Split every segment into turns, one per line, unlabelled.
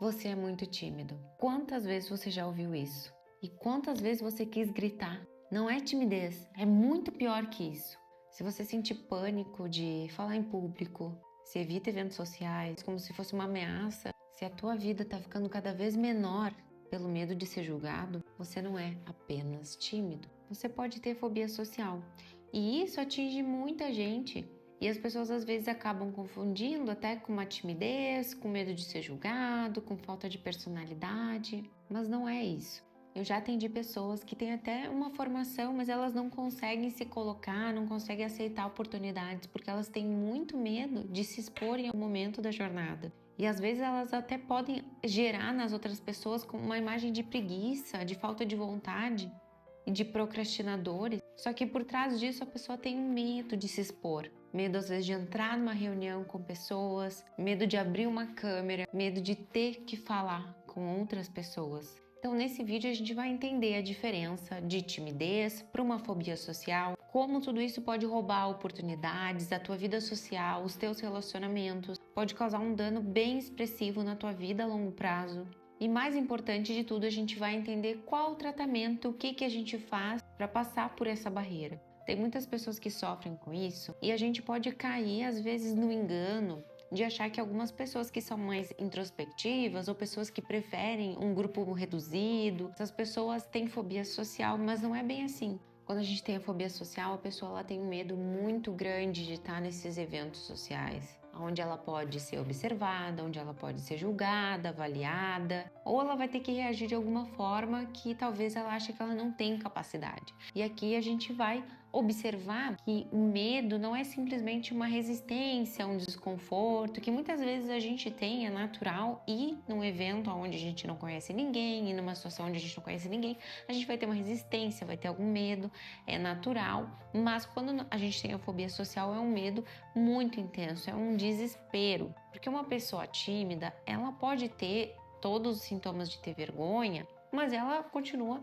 Você é muito tímido. Quantas vezes você já ouviu isso? E quantas vezes você quis gritar? Não é timidez, é muito pior que isso. Se você sentir pânico de falar em público, se evita eventos sociais, como se fosse uma ameaça, se a tua vida está ficando cada vez menor pelo medo de ser julgado, você não é apenas tímido. Você pode ter fobia social. E isso atinge muita gente. E as pessoas às vezes acabam confundindo até com uma timidez, com medo de ser julgado, com falta de personalidade, mas não é isso. Eu já atendi pessoas que têm até uma formação, mas elas não conseguem se colocar, não conseguem aceitar oportunidades, porque elas têm muito medo de se expor em algum momento da jornada. E às vezes elas até podem gerar nas outras pessoas uma imagem de preguiça, de falta de vontade e de procrastinadores. Só que por trás disso a pessoa tem um medo de se expor. Medo às vezes de entrar numa reunião com pessoas, medo de abrir uma câmera, medo de ter que falar com outras pessoas. Então nesse vídeo a gente vai entender a diferença de timidez para uma fobia social, como tudo isso pode roubar oportunidades, a tua vida social, os teus relacionamentos, pode causar um dano bem expressivo na tua vida a longo prazo. E mais importante de tudo, a gente vai entender qual o tratamento, o que a gente faz para passar por essa barreira. Tem muitas pessoas que sofrem com isso e a gente pode cair às vezes no engano de achar que algumas pessoas que são mais introspectivas ou pessoas que preferem um grupo reduzido, essas pessoas têm fobia social, mas não é bem assim. Quando a gente tem a fobia social, a pessoa ela tem um medo muito grande de estar nesses eventos sociais, onde ela pode ser observada, onde ela pode ser julgada, avaliada, ou ela vai ter que reagir de alguma forma que talvez ela ache que ela não tem capacidade. E aqui a gente vai observar que o medo não é simplesmente uma resistência, um desconforto, que muitas vezes a gente tem, é natural ir num evento onde a gente não conhece ninguém, e numa situação onde a gente não conhece ninguém, a gente vai ter uma resistência, vai ter algum medo, é natural, mas quando a gente tem a fobia social é um medo muito intenso, é um desespero, porque uma pessoa tímida, ela pode ter todos os sintomas de ter vergonha, mas ela continua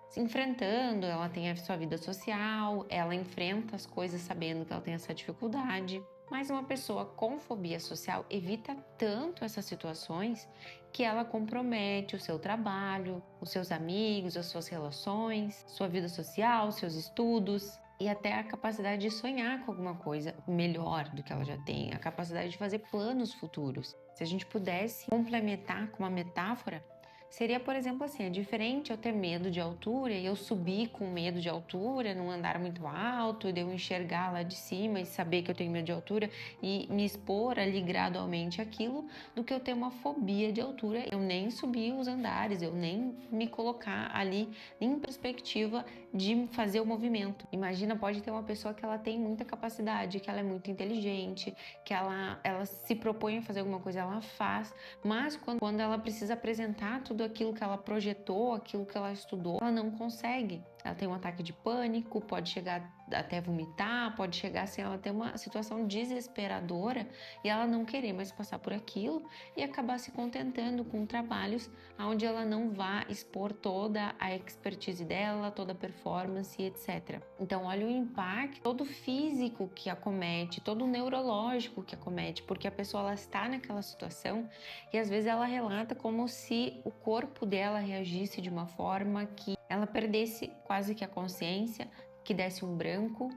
se enfrentando, ela tem a sua vida social, ela enfrenta as coisas sabendo que ela tem essa dificuldade. Mas uma pessoa com fobia social evita tanto essas situações que ela compromete o seu trabalho, os seus amigos, as suas relações, sua vida social, seus estudos e até a capacidade de sonhar com alguma coisa melhor do que ela já tem, a capacidade de fazer planos futuros. Se a gente pudesse complementar com uma metáfora, seria, por exemplo, assim, é diferente eu ter medo de altura e eu subir com medo de altura num andar muito alto, de eu enxergar lá de cima e saber que eu tenho medo de altura e me expor ali gradualmente àquilo, do que eu ter uma fobia de altura, eu nem subir os andares, eu nem me colocar ali em perspectiva de fazer o movimento. Imagina, pode ter uma pessoa que ela tem muita capacidade, que ela é muito inteligente, que ela se propõe a fazer alguma coisa, ela faz, mas quando ela precisa apresentar tudo aquilo que ela projetou, aquilo que ela estudou, ela não consegue. Ela tem um ataque de pânico, pode chegar até vomitar, pode chegar assim, ela ter uma situação desesperadora e ela não querer mais passar por aquilo e acabar se contentando com trabalhos onde ela não vá expor toda a expertise dela, toda a performance, etc. Então, olha o impacto todo físico que acomete, todo neurológico que acomete, porque a pessoa ela está naquela situação e às vezes ela relata como se o corpo dela reagisse de uma forma que ela perdesse quase que a consciência, que desse um branco,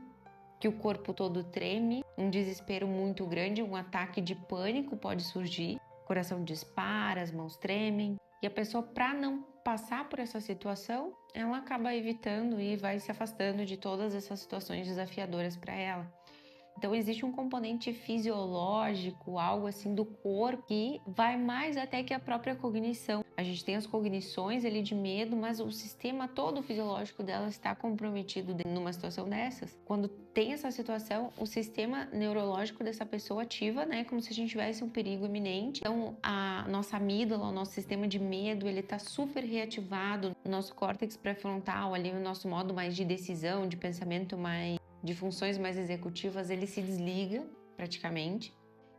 que o corpo todo treme, um desespero muito grande, um ataque de pânico pode surgir, o coração dispara, as mãos tremem, e a pessoa, para não passar por essa situação, ela acaba evitando e vai se afastando de todas essas situações desafiadoras para ela. Então existe um componente fisiológico, algo assim do corpo que vai mais até que a própria cognição. A gente tem as cognições ali de medo, mas o sistema todo fisiológico dela está comprometido numa situação dessas. Quando tem essa situação, o sistema neurológico dessa pessoa ativa, né, como se a gente tivesse um perigo iminente. Então a nossa amígdala, o nosso sistema de medo, ele está super reativado, o nosso córtex pré-frontal, ali o nosso modo mais de decisão, de pensamento mais de funções mais executivas, ele se desliga praticamente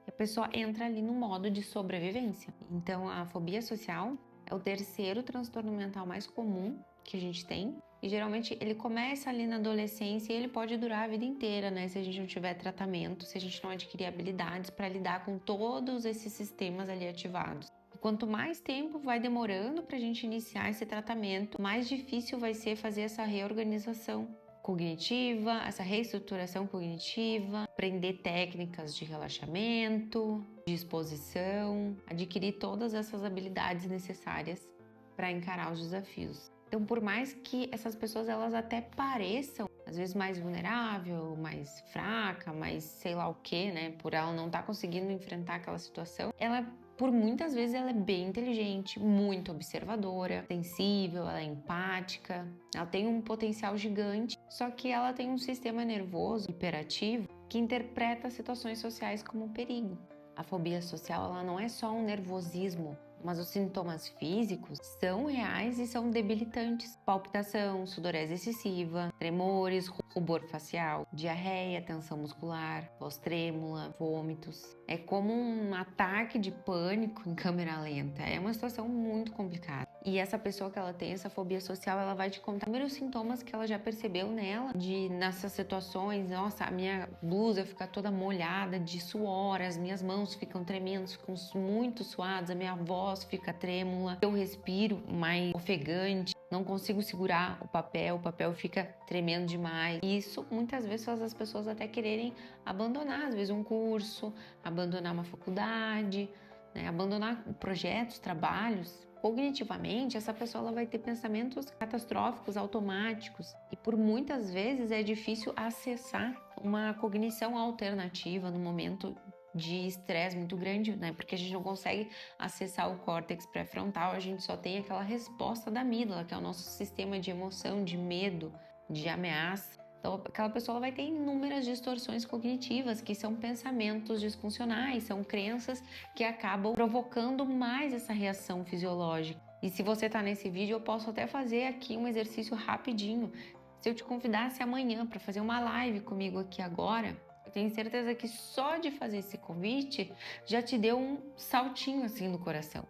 e a pessoa entra ali no modo de sobrevivência. Então a fobia social é o terceiro transtorno mental mais comum que a gente tem e geralmente ele começa ali na adolescência e ele pode durar a vida inteira, né? Se a gente não tiver tratamento, se a gente não adquirir habilidades para lidar com todos esses sistemas ali ativados. Quanto mais tempo vai demorando para a gente iniciar esse tratamento, mais difícil vai ser fazer essa reorganização cognitiva, essa reestruturação cognitiva, aprender técnicas de relaxamento, de exposição, adquirir todas essas habilidades necessárias para encarar os desafios. Então, por mais que essas pessoas elas até pareçam às vezes mais vulnerável, mais fraca, mais sei lá o que, né? Por ela não estar conseguindo enfrentar aquela situação, ela por muitas vezes ela é bem inteligente, muito observadora, sensível, ela é empática, ela tem um potencial gigante, só que ela tem um sistema nervoso hiperativo que interpreta situações sociais como um perigo. A fobia social ela não é só um nervosismo, mas os sintomas físicos são reais e são debilitantes. Palpitação, sudorese excessiva, tremores, rubor facial, diarreia, tensão muscular, voz trêmula, vômitos. É como um ataque de pânico em câmera lenta. É uma situação muito complicada. E essa pessoa que ela tem essa fobia social, ela vai te contar inúmeros sintomas que ela já percebeu nela, de nessas situações, nossa, a minha blusa fica toda molhada de suor, as minhas mãos ficam tremendo, ficam muito suadas, a minha voz fica trêmula, eu respiro mais ofegante, não consigo segurar o papel fica tremendo demais. E isso muitas vezes faz as pessoas até quererem abandonar, às vezes um curso, abandonar uma faculdade, né? Abandonar projetos, trabalhos. Cognitivamente, essa pessoa ela vai ter pensamentos catastróficos, automáticos, e por muitas vezes é difícil acessar uma cognição alternativa no momento de estresse muito grande, né? Porque a gente não consegue acessar o córtex pré-frontal, a gente só tem aquela resposta da amígdala, que é o nosso sistema de emoção, de medo, de ameaça. Então, aquela pessoa vai ter inúmeras distorções cognitivas, que são pensamentos disfuncionais, são crenças que acabam provocando mais essa reação fisiológica. E se você está nesse vídeo, eu posso até fazer aqui um exercício rapidinho. Se eu te convidasse amanhã para fazer uma live comigo aqui agora, eu tenho certeza que só de fazer esse convite já te deu um saltinho assim no coração.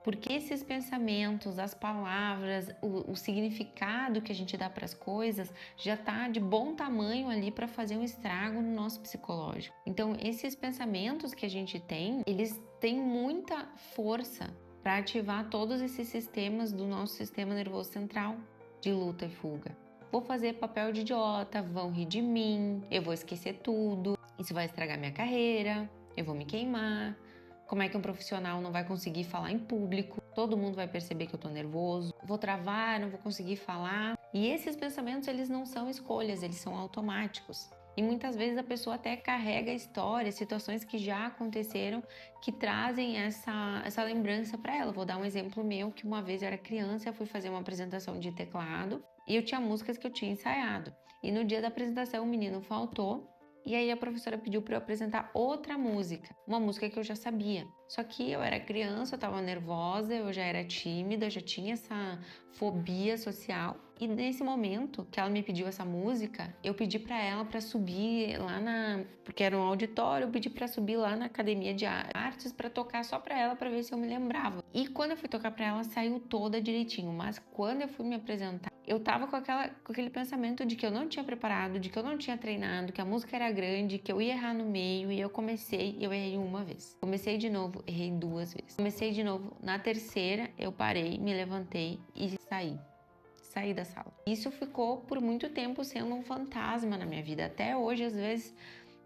Porque esses pensamentos, as palavras, o significado que a gente dá para as coisas já está de bom tamanho ali para fazer um estrago no nosso psicológico. Então, esses pensamentos que a gente tem, eles têm muita força para ativar todos esses sistemas do nosso sistema nervoso central de luta e fuga. Vou fazer papel de idiota, vão rir de mim, eu vou esquecer tudo, isso vai estragar minha carreira, eu vou me queimar. Como é que um profissional não vai conseguir falar em público? Todo mundo vai perceber que eu tô nervoso. Vou travar, não vou conseguir falar. E esses pensamentos, eles não são escolhas, eles são automáticos. E muitas vezes a pessoa até carrega histórias, situações que já aconteceram, que trazem essa lembrança para ela. Vou dar um exemplo meu, que uma vez eu era criança, eu fui fazer uma apresentação de teclado e eu tinha músicas que eu tinha ensaiado. E no dia da apresentação o menino faltou. E aí a professora pediu para eu apresentar outra música, uma música que eu já sabia. Só que eu era criança, eu estava nervosa, eu já era tímida, eu já tinha essa fobia social. E nesse momento que ela me pediu essa música, eu pedi para ela para subir lá porque era um auditório, eu pedi para subir lá na academia de artes para tocar só para ela, para ver se eu me lembrava. E quando eu fui tocar para ela, saiu toda direitinho, mas quando eu fui me apresentar, eu tava com aquele pensamento de que eu não tinha preparado, de que eu não tinha treinado, que a música era grande, que eu ia errar no meio, e eu errei uma vez. Comecei de novo, errei duas vezes. Comecei de novo, na terceira eu parei, me levantei e saí da sala. Isso ficou por muito tempo sendo um fantasma na minha vida. Até hoje, às vezes,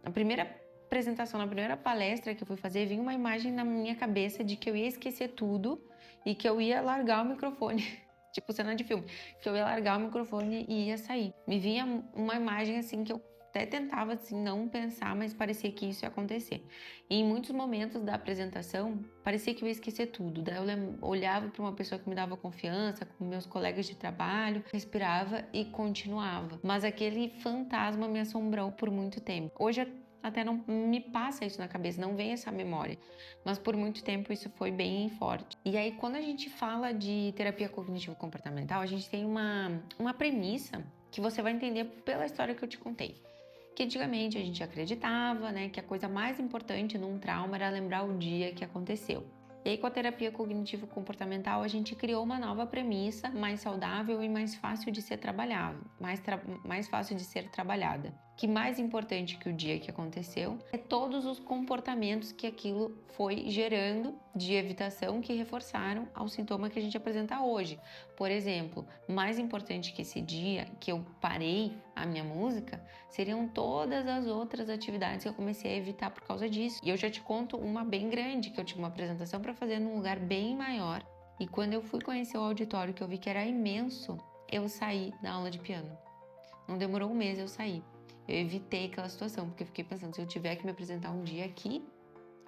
na primeira apresentação, na primeira palestra que eu fui fazer, vinha uma imagem na minha cabeça de que eu ia esquecer tudo e que eu ia largar o microfone. Tipo cena de filme, que eu ia largar o microfone e ia sair. Me vinha uma imagem assim que eu até tentava assim, não pensar, mas parecia que isso ia acontecer. E em muitos momentos da apresentação, parecia que eu ia esquecer tudo. Daí eu olhava para uma pessoa que me dava confiança, com meus colegas de trabalho, respirava e continuava. Mas aquele fantasma me assombrou por muito tempo. Hoje até não me passa isso na cabeça, não vem essa memória. Mas por muito tempo isso foi bem forte. E aí, quando a gente fala de terapia cognitivo-comportamental, a gente tem uma premissa que você vai entender pela história que eu te contei. Que antigamente a gente acreditava, né, que a coisa mais importante num trauma era lembrar o dia que aconteceu. E aí, com a terapia cognitivo-comportamental, a gente criou uma nova premissa mais saudável e mais fácil de ser trabalhada, mais fácil de ser trabalhada. que mais importante que o dia que aconteceu é todos os comportamentos que aquilo foi gerando de evitação que reforçaram ao sintoma que a gente apresenta hoje. Por exemplo, mais importante que esse dia que eu parei a minha música seriam todas as outras atividades que eu comecei a evitar por causa disso. E eu já te conto uma bem grande, que eu tinha uma apresentação para fazer num lugar bem maior. E quando eu fui conhecer o auditório, que eu vi que era imenso, eu saí da aula de piano. Não demorou um mês, eu saí. Eu evitei aquela situação, porque eu fiquei pensando, se eu tiver que me apresentar um dia aqui,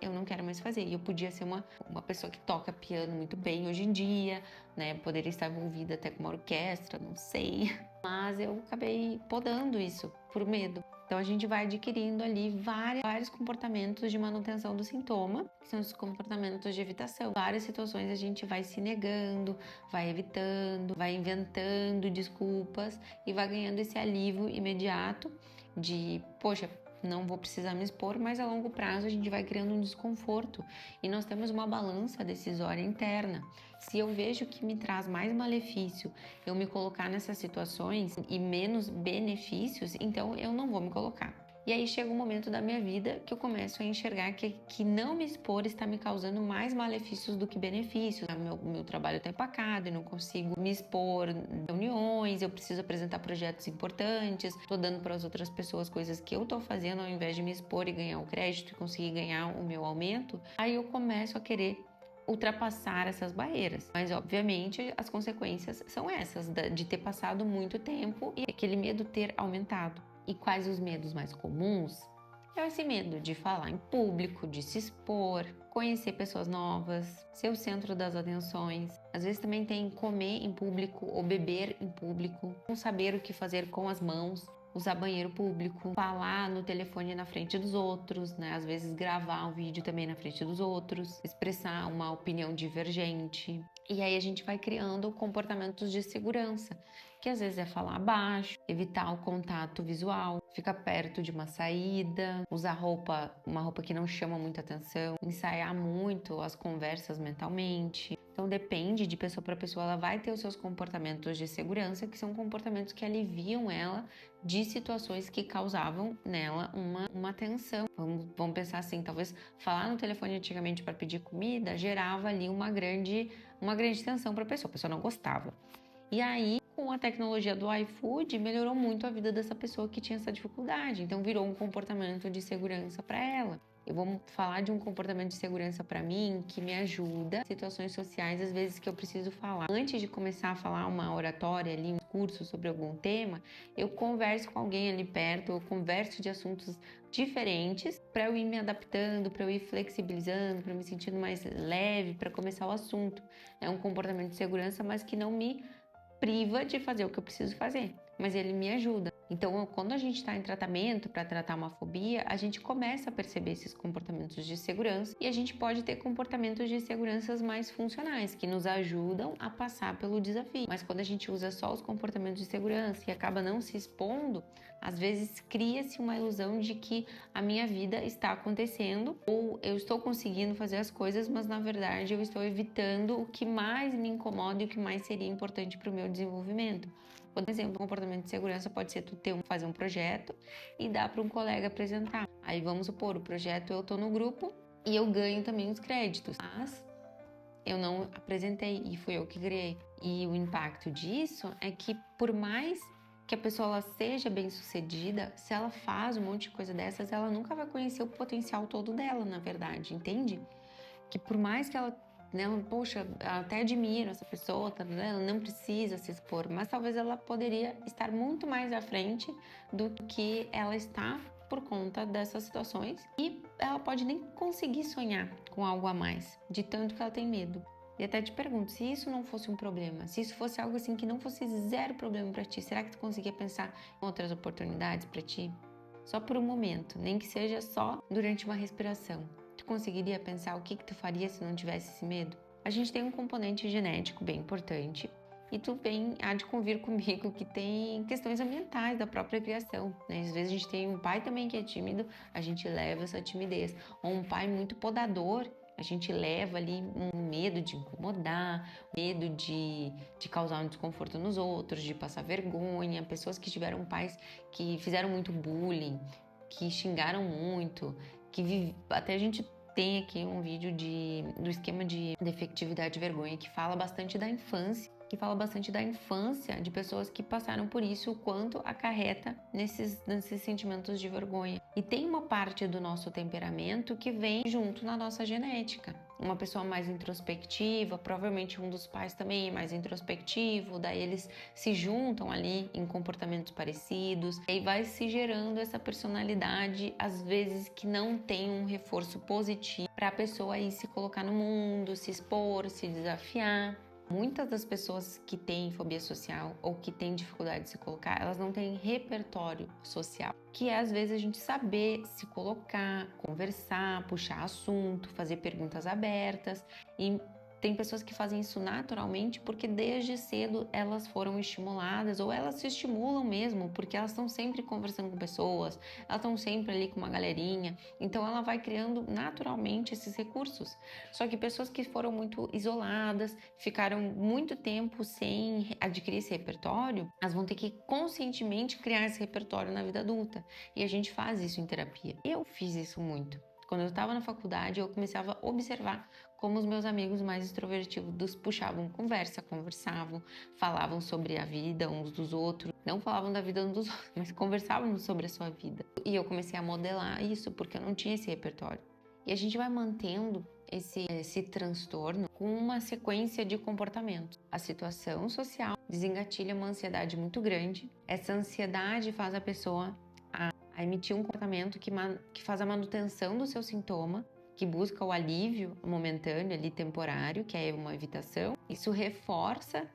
eu não quero mais fazer. E eu podia ser uma pessoa que toca piano muito bem hoje em dia, né? Poderia estar envolvida até com uma orquestra, não sei. Mas eu acabei podando isso por medo. Então a gente vai adquirindo ali vários comportamentos de manutenção do sintoma, que são os comportamentos de evitação. Várias situações a gente vai se negando, vai evitando, vai inventando desculpas e vai ganhando esse alívio imediato de, poxa, não vou precisar me expor, mas a longo prazo a gente vai criando um desconforto e nós temos uma balança decisória interna. Se eu vejo que me traz mais malefício eu me colocar nessas situações e menos benefícios, então eu não vou me colocar. E aí chega um momento da minha vida que eu começo a enxergar que não me expor está me causando mais malefícios do que benefícios. O meu trabalho está empacado, eu não consigo me expor em reuniões, eu preciso apresentar projetos importantes, estou dando para as outras pessoas coisas que eu estou fazendo ao invés de me expor e ganhar o crédito e conseguir ganhar o meu aumento. Aí eu começo a querer ultrapassar essas barreiras. Mas, obviamente, as consequências são essas, de ter passado muito tempo e aquele medo ter aumentado. E quais os medos mais comuns? É esse medo de falar em público, de se expor, conhecer pessoas novas, ser o centro das atenções. Às vezes também tem comer em público ou beber em público, não saber o que fazer com as mãos, usar banheiro público, falar no telefone na frente dos outros, né? Às vezes gravar um vídeo também na frente dos outros, expressar uma opinião divergente. E aí a gente vai criando comportamentos de segurança, que às vezes é falar baixo, evitar o contato visual, ficar perto de uma saída, usar uma roupa que não chama muita atenção, ensaiar muito as conversas mentalmente. Então depende de pessoa para pessoa, ela vai ter os seus comportamentos de segurança, que são comportamentos que aliviam ela de situações que causavam nela uma tensão. Vamos pensar assim, talvez falar no telefone antigamente para pedir comida gerava ali uma grande tensão para a pessoa não gostava. E aí, com a tecnologia do iFood, melhorou muito a vida dessa pessoa que tinha essa dificuldade. Então, virou um comportamento de segurança para ela. Eu vou falar de um comportamento de segurança para mim que me ajuda em situações sociais, às vezes que eu preciso falar. Antes de começar a falar uma oratória ali, um curso sobre algum tema, eu converso com alguém ali perto, eu converso de assuntos diferentes para eu ir me adaptando, para eu ir flexibilizando, para eu me sentindo mais leve, para começar o assunto. É um comportamento de segurança, mas que não me priva de fazer o que eu preciso fazer, mas ele me ajuda. Então, quando a gente está em tratamento para tratar uma fobia, a gente começa a perceber esses comportamentos de segurança e a gente pode ter comportamentos de segurança mais funcionais, que nos ajudam a passar pelo desafio. Mas quando a gente usa só os comportamentos de segurança e acaba não se expondo, às vezes cria-se uma ilusão de que a minha vida está acontecendo ou eu estou conseguindo fazer as coisas, mas na verdade eu estou evitando o que mais me incomoda e o que mais seria importante para o meu desenvolvimento. Por exemplo, um comportamento de segurança pode ser tu fazer um projeto e dar para um colega apresentar. Aí vamos supor, o projeto eu estou no grupo e eu ganho também os créditos, mas eu não apresentei e fui eu que criei. E o impacto disso é que por mais que a pessoa ela seja bem sucedida, se ela faz um monte de coisa dessas, ela nunca vai conhecer o potencial todo dela, na verdade, entende? Que por mais que ela poxa, até admiro essa pessoa, tá, né? Ela não precisa se expor, mas talvez ela poderia estar muito mais à frente do que ela está por conta dessas situações e ela pode nem conseguir sonhar com algo a mais, de tanto que ela tem medo. E até te pergunto, se isso não fosse um problema, se isso fosse algo assim que não fosse zero problema para ti, será que tu conseguia pensar em outras oportunidades para ti? Só por um momento, nem que seja só durante uma respiração. Tu conseguiria pensar o que tu faria se não tivesse esse medo? A gente tem um componente genético bem importante e tu há de convir comigo que tem questões ambientais da própria criação, né? Às vezes a gente tem um pai também que é tímido, a gente leva essa timidez. Ou um pai muito podador A gente leva ali um medo de incomodar, medo de causar um desconforto nos outros, de passar vergonha. Pessoas que tiveram pais que fizeram muito bullying, que xingaram muito, até a gente tem aqui um vídeo do esquema de defectividade e vergonha que fala bastante da infância, de pessoas que passaram por isso, o quanto acarreta nesses sentimentos de vergonha. E tem uma parte do nosso temperamento que vem junto na nossa genética. Uma pessoa mais introspectiva, provavelmente um dos pais também é mais introspectivo, daí eles se juntam ali em comportamentos parecidos, e aí vai se gerando essa personalidade, às vezes que não tem um reforço positivo para a pessoa aí se colocar no mundo, se expor, se desafiar. Muitas das pessoas que têm fobia social ou que têm dificuldade de se colocar, elas não têm repertório social, que é às vezes a gente saber se colocar, conversar, puxar assunto, fazer perguntas abertas. E tem pessoas que fazem isso naturalmente porque desde cedo elas foram estimuladas, ou elas se estimulam mesmo porque elas estão sempre conversando com pessoas, elas estão sempre ali com uma galerinha, então ela vai criando naturalmente esses recursos. Só que pessoas que foram muito isoladas, ficaram muito tempo sem adquirir esse repertório, elas vão ter que conscientemente criar esse repertório na vida adulta, e a gente faz isso em terapia. Eu fiz isso muito. Quando eu estava na faculdade, eu começava a observar como os meus amigos mais extrovertidos puxavam conversa, conversavam, falavam sobre a vida uns dos outros. Não falavam da vida uns dos outros, mas conversavam sobre a sua vida. E eu comecei a modelar isso porque eu não tinha esse repertório. E a gente vai mantendo esse transtorno com uma sequência de comportamentos. A situação social desengatilha uma ansiedade muito grande. Essa ansiedade faz a pessoa a emitir um comportamento que faz a manutenção do seu sintoma, que busca o alívio momentâneo, ali temporário, que é uma evitação. Isso reforça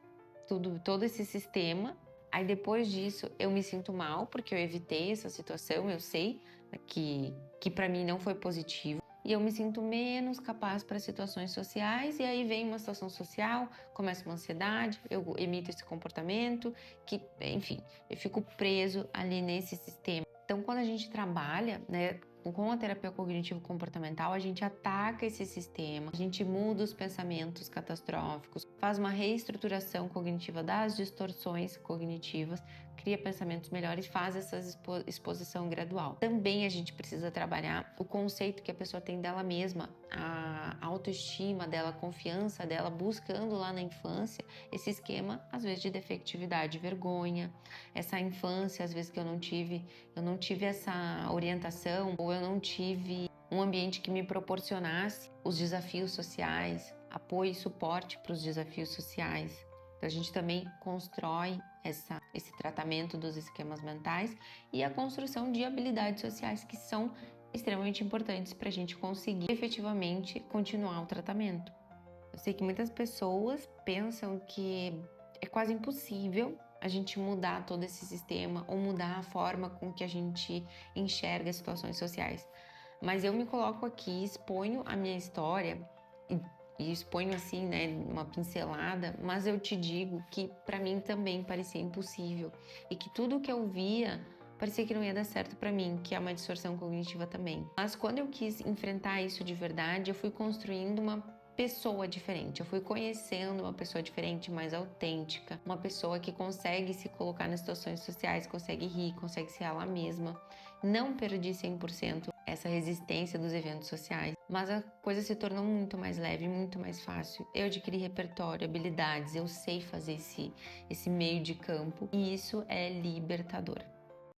todo esse sistema. Aí depois disso eu me sinto mal porque eu evitei essa situação, eu sei que para mim não foi positivo. E eu me sinto menos capaz para situações sociais, e aí vem uma situação social, começa uma ansiedade, eu emito esse comportamento, que, enfim, eu fico preso ali nesse sistema. Então, quando a gente trabalha, né, com a terapia cognitivo-comportamental, a gente ataca esse sistema, a gente muda os pensamentos catastróficos, faz uma reestruturação cognitiva das distorções cognitivas, cria pensamentos melhores, faz essa exposição gradual. Também a gente precisa trabalhar o conceito que a pessoa tem dela mesma, a autoestima dela, a confiança dela, buscando lá na infância esse esquema, às vezes, de defectividade, vergonha, essa infância, às vezes, que eu não tive essa orientação, ou eu não tive um ambiente que me proporcionasse os desafios sociais, apoio e suporte para os desafios sociais. Então, a gente também constrói esse tratamento dos esquemas mentais e a construção de habilidades sociais que são extremamente importantes para a gente conseguir efetivamente continuar o tratamento. Eu sei que muitas pessoas pensam que é quase impossível a gente mudar todo esse sistema ou mudar a forma com que a gente enxerga as situações sociais. Mas eu me coloco aqui, exponho a minha história e exponho assim, né, uma pincelada, mas eu te digo que para mim também parecia impossível e que tudo que eu via parecia que não ia dar certo para mim, que é uma distorção cognitiva também. Mas quando eu quis enfrentar isso de verdade, eu fui construindo uma pessoa diferente, eu fui conhecendo uma pessoa diferente, mais autêntica, uma pessoa que consegue se colocar nas situações sociais, consegue rir, consegue ser ela mesma. Não perdi 100% essa resistência dos eventos sociais, mas a coisa se tornou muito mais leve, muito mais fácil. Eu adquiri repertório, habilidades, eu sei fazer esse meio de campo, e isso é libertador.